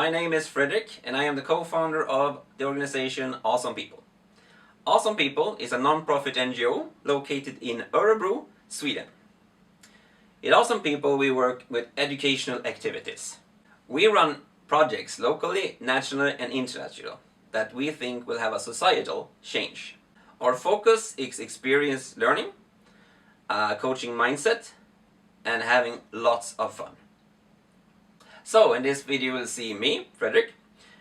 My name is Fredrik and I am the co-founder of the organization Awesome People. Awesome People is a non-profit NGO located in Örebro, Sweden. At Awesome People we work with educational activities. We run projects locally, nationally and international that we think will have a societal change. Our focus is experience learning, coaching mindset and having lots of fun. So in this video you will see me, Fredrik.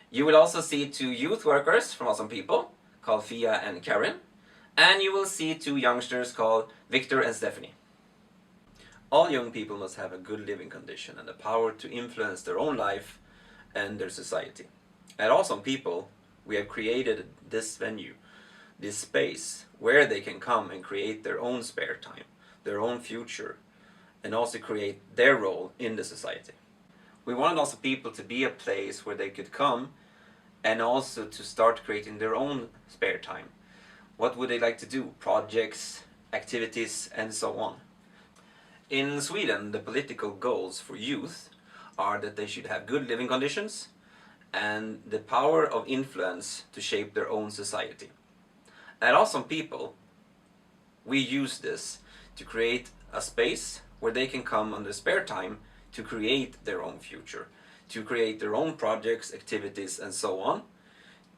You will also see two youth workers from Awesome People called Fia and Karin. And you will see two youngsters called Victor and Stephanie. All young people must have a good living condition and the power to influence their own life and their society. At Awesome People we have created this venue, this space where they can come and create their own spare time, their own future, and also create their role in the society. We wanted Awesome People to be a place where they could come and also to start creating their own spare time. What would they like to do? Projects, activities and so on. In Sweden, the political goals for youth are that they should have good living conditions and the power of influence to shape their own society. At Awesome People, we use this to create a space where they can come on their spare time to create their own future, to create their own projects, activities and so on,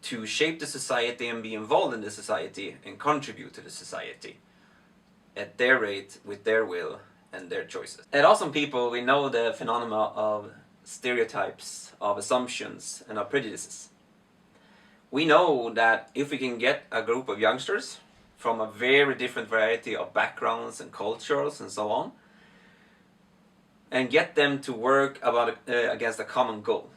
to shape the society and be involved in the society and contribute to the society at their rate, with their will and their choices. At Awesome People we know the phenomena of stereotypes, of assumptions and of prejudices. We know that if we can get a group of youngsters from a very different variety of backgrounds and cultures and so on, and get them to work against a common goal.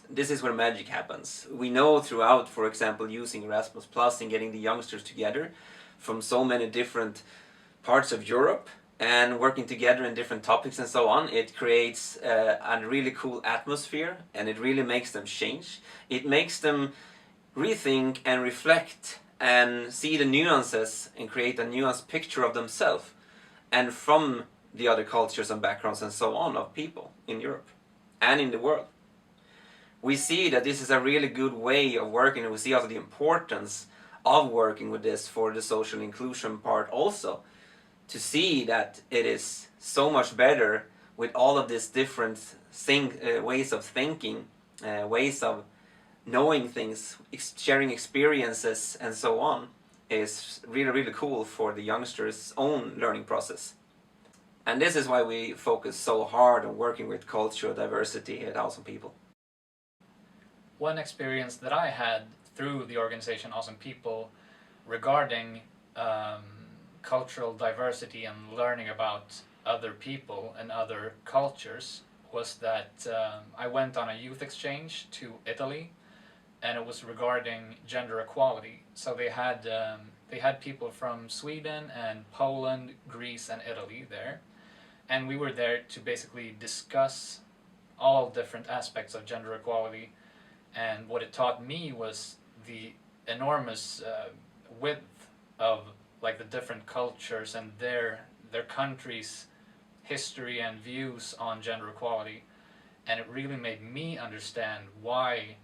This is where magic happens. We know throughout, for example, using Erasmus Plus and getting the youngsters together from so many different parts of Europe and working together in different topics and so on, it creates a really cool atmosphere and it really makes them change. It makes them rethink and reflect and see the nuances and create a nuanced picture of themselves and from the other cultures and backgrounds and so on of people in Europe and in the world. We see that this is a really good way of working, and we see also the importance of working with this for the social inclusion part also, to see that it is so much better with all of these different ways of thinking, ways of knowing things, sharing experiences and so on, is really cool for the youngsters' own learning process. And this is why we focus so hard on working with cultural diversity at Awesome People. One experience that I had through the organization Awesome People regarding cultural diversity and learning about other people and other cultures was that I went on a youth exchange to Italy, and it was regarding gender equality. So they had people from Sweden and Poland, Greece and Italy there. And we were there to basically discuss all different aspects of gender equality. And what it taught me was the enormous width of like the different cultures and their countries' history and views on gender equality. And it really made me understand why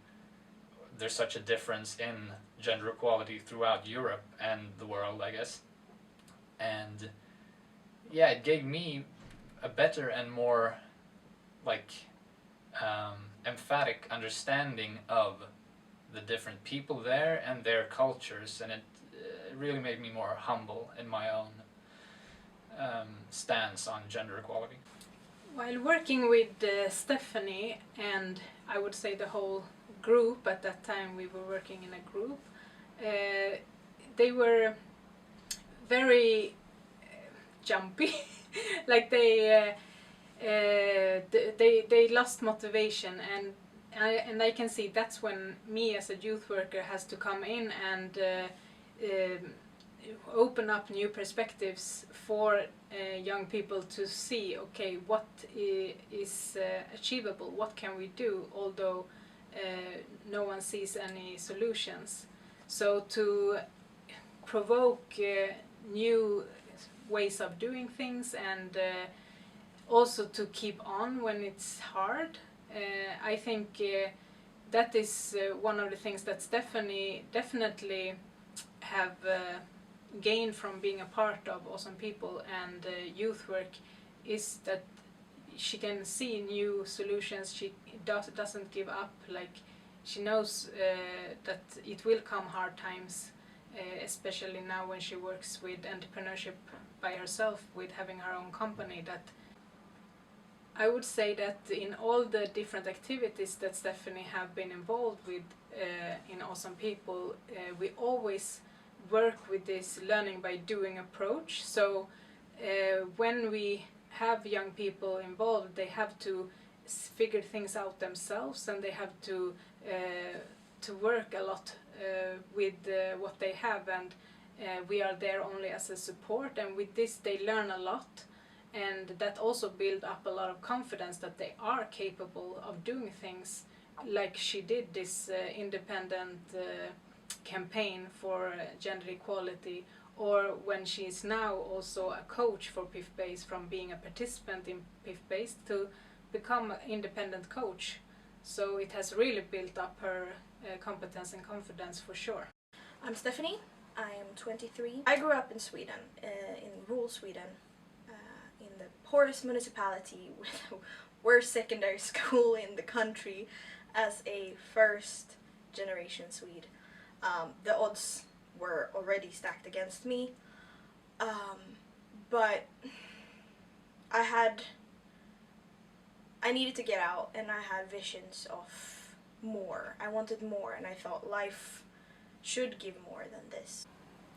there's such a difference in gender equality throughout Europe and the world, I guess. And yeah, it gave me a better and more emphatic understanding of the different people there and their cultures, and it really made me more humble in my own stance on gender equality. While working with Stephanie and I would say the whole group, at that time we were working in a group, they were very jumpy. Like they lost motivation, and I can see that's when me as a youth worker has to come in and open up new perspectives for young people to see, okay, what is achievable, what can we do, although no one sees any solutions. So to provoke new ways of doing things, and also to keep on when it's hard, I think that is one of the things that's definitely have gained from being a part of Awesome People and youth work is that she can see new solutions. She doesn't give up. Like, she knows that it will come hard times, especially now when she works with entrepreneurship by herself, with having her own company. That I would say that in all the different activities that Stephanie have been involved with in Awesome People, we always work with this learning by doing approach. So when we have young people involved, they have to figure things out themselves, and they have to work a lot with what they have, and we are there only as a support, and with this they learn a lot, and that also build up a lot of confidence that they are capable of doing things, like she did this independent campaign for gender equality, or when she is now also a coach for PIF Base, from being a participant in PIF Base to become an independent coach. So it has really built up her competence and confidence for sure. I'm Stephanie. I am 23. I grew up in Sweden, in rural Sweden, in the poorest municipality with the worst secondary school in the country, as a first generation Swede. The odds were already stacked against me, but I needed to get out, and I had visions of more. I wanted more, and I thought life should give more than this.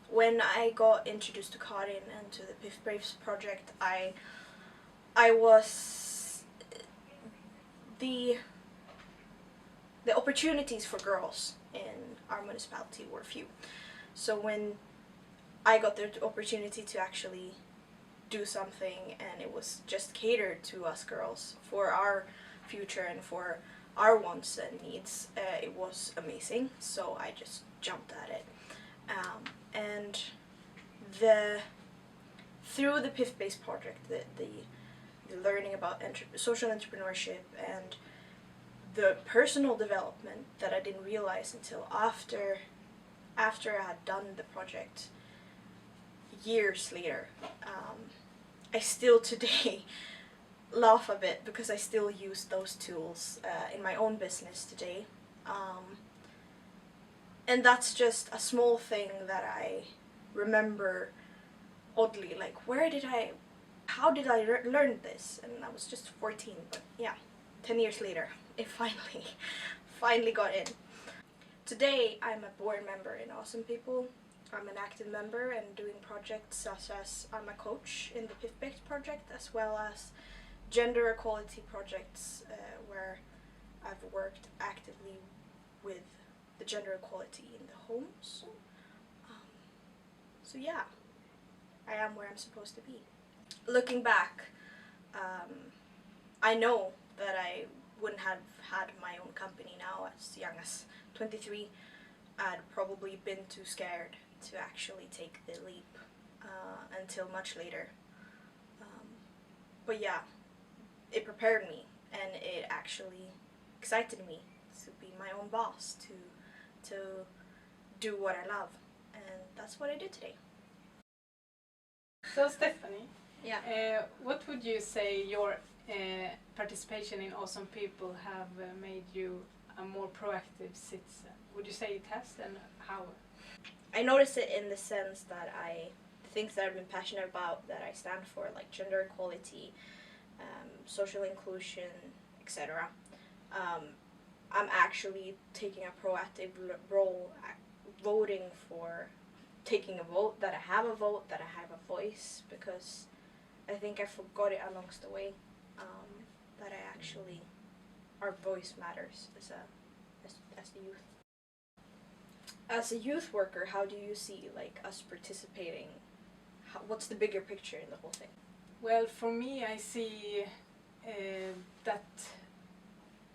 When I got introduced to Karin and to the PIF Braves project, I was the opportunities for girls in our municipality were few. So when I got the opportunity to actually do something, and it was just catered to us girls for our future and for our wants and needs, it was amazing. So I just jumped at it, and through the PIF Base project, the learning about social entrepreneurship and the personal development that I didn't realize until after I had done the project years later. I still today laugh a bit because I still use those tools in my own business today. And that's just a small thing that I remember oddly, like how did I learn this? And I was just 14, but yeah, 10 years later, it finally got in. Today, I'm a board member in Awesome People. I'm an active member and doing projects such as I'm a coach in the PIF Base project, as well as gender equality projects where I've worked actively with the gender equality in the homes. So yeah, I am where I'm supposed to be. Looking back, I know that I wouldn't have had my own company now as young as 23. I'd probably been too scared to actually take the leap until much later. But yeah, it prepared me, and it actually excited me to be my own boss, to do what I love, and that's what I did today. So Stephanie, Yeah. what would you say your participation in Awesome People have made you a more proactive citizen? Would you say it has, and how? I notice it in the sense that the things that I've been passionate about, that I stand for, like gender equality, social inclusion, etc. I'm actually taking a proactive role, voting for, taking a vote, that I have a vote, that I have a voice, because I think I forgot it alongs the way, that I actually, our voice matters as the youth. As a youth worker, how do you see like us participating? What's the bigger picture in the whole thing? Well, for me, I see that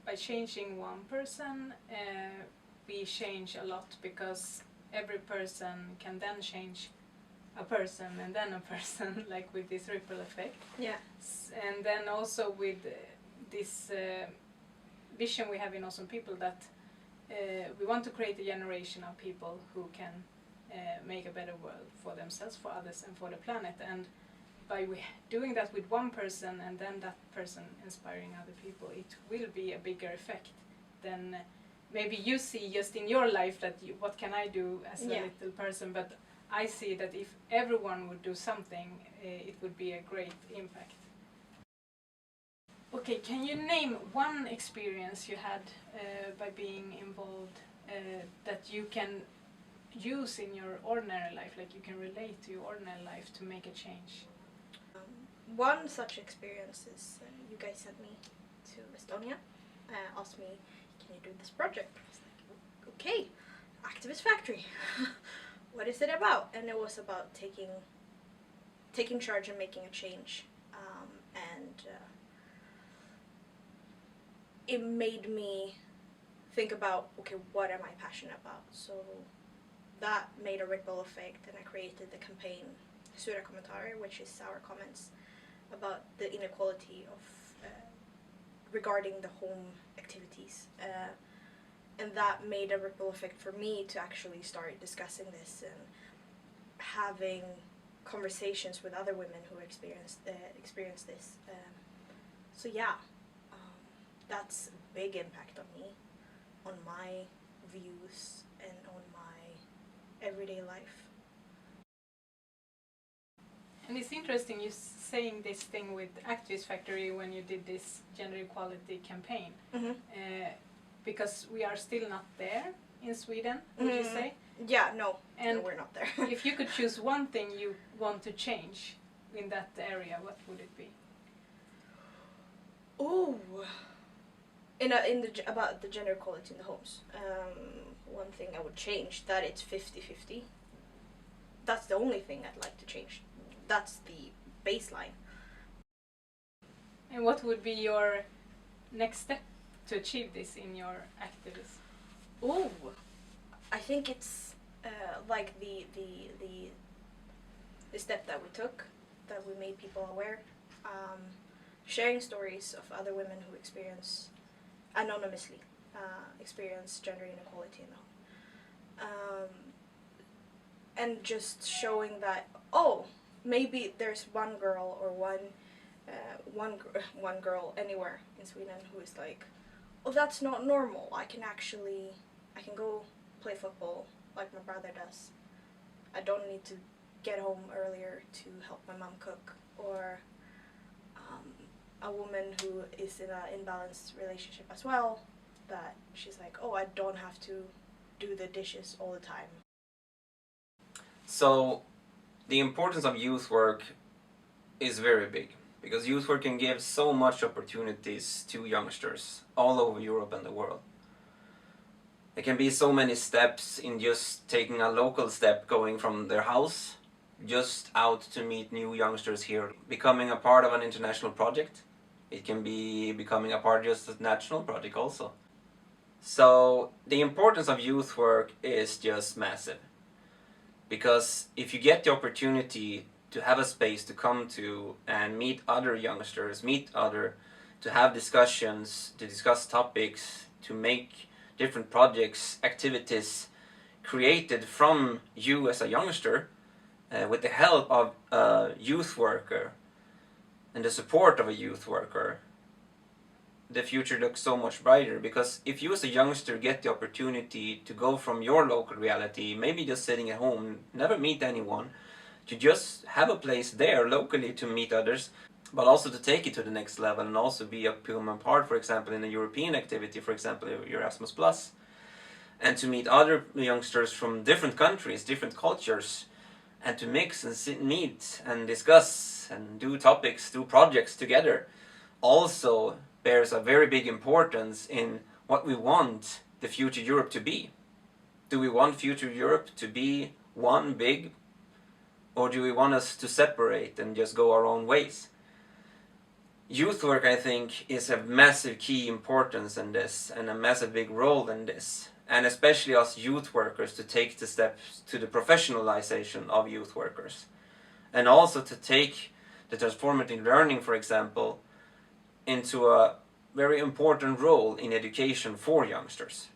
by changing one person, we change a lot, because every person can then change a person, and then a person, like with this ripple effect. Yeah. And then also with this vision we have in Awesome People, that we want to create a generation of people who can make a better world for themselves, for others, and for the planet. And by doing that with one person, and then that person inspiring other people, it will be a bigger effect than maybe you see just in your life, that what can I do as a little person, but I see that if everyone would do something, it would be a great impact. Okay, can you name one experience you had by being involved that you can use in your ordinary life, like you can relate to your ordinary life to make a change? One such experience is you guys sent me to Estonia, asked me, can you do this project? I was like, okay, Activist Factory. What is it about? And it was about taking charge and making a change. And it made me think about, okay, what am I passionate about? So that made a ripple effect, and I created the campaign Sura Kommentarer, which is our comments about the inequality of regarding the home activities. And that made a ripple effect for me to actually start discussing this and having conversations with other women who experience this. So yeah, that's a big impact on me, on my views, and on my everyday life. And it's interesting you saying this thing with Activist Factory when you did this gender equality campaign. Mm-hmm. Because we are still not there in Sweden, would you say? Yeah, no, and no, we're not there. If you could choose one thing you want to change in that area, what would it be? Oh, about the gender equality in the homes. One thing I would change, that it's 50-50. That's the only thing I'd like to change. That's the baseline. And what would be your next step to achieve this in your activism? Oh, I think it's like the step that we took, that we made people aware, sharing stories of other women who experience anonymously experience gender inequality in the home, and just showing that, oh, maybe there's one girl or one girl anywhere in Sweden who is like, oh, that's not normal. I can go play football like my brother does. I don't need to get home earlier to help my mom cook. Or a woman who is in an imbalanced relationship as well, that she's like, oh, I don't have to do the dishes all the time. So the importance of youth work is very big, because youth work can give so much opportunities to youngsters all over Europe and the world. There can be so many steps in just taking a local step, going from their house just out to meet new youngsters here, becoming a part of an international project. It can be becoming a part of just a national project also. So the importance of youth work is just massive, because if you get the opportunity to have a space to come to and meet other youngsters, to have discussions, to discuss topics, to make different projects, activities created from you as a youngster, with the help of a youth worker and the support of a youth worker, the future looks so much brighter. Because if you as a youngster get the opportunity to go from your local reality, maybe just sitting at home, never meet anyone, to just have a place there locally to meet others, but also to take it to the next level and also be a part, for example, in a European activity, for example, Erasmus Plus, and to meet other youngsters from different countries, different cultures, and to mix and meet and discuss and do topics, do projects together, also bears a very big importance in what we want the future Europe to be. Do we want future Europe to be one big, or do we want us to separate and just go our own ways? Youth work, I think, is a massive key importance in this, and a massive big role in this. And especially us youth workers to take the steps to the professionalization of youth workers. And also to take the transformative learning, for example, into a very important role in education for youngsters.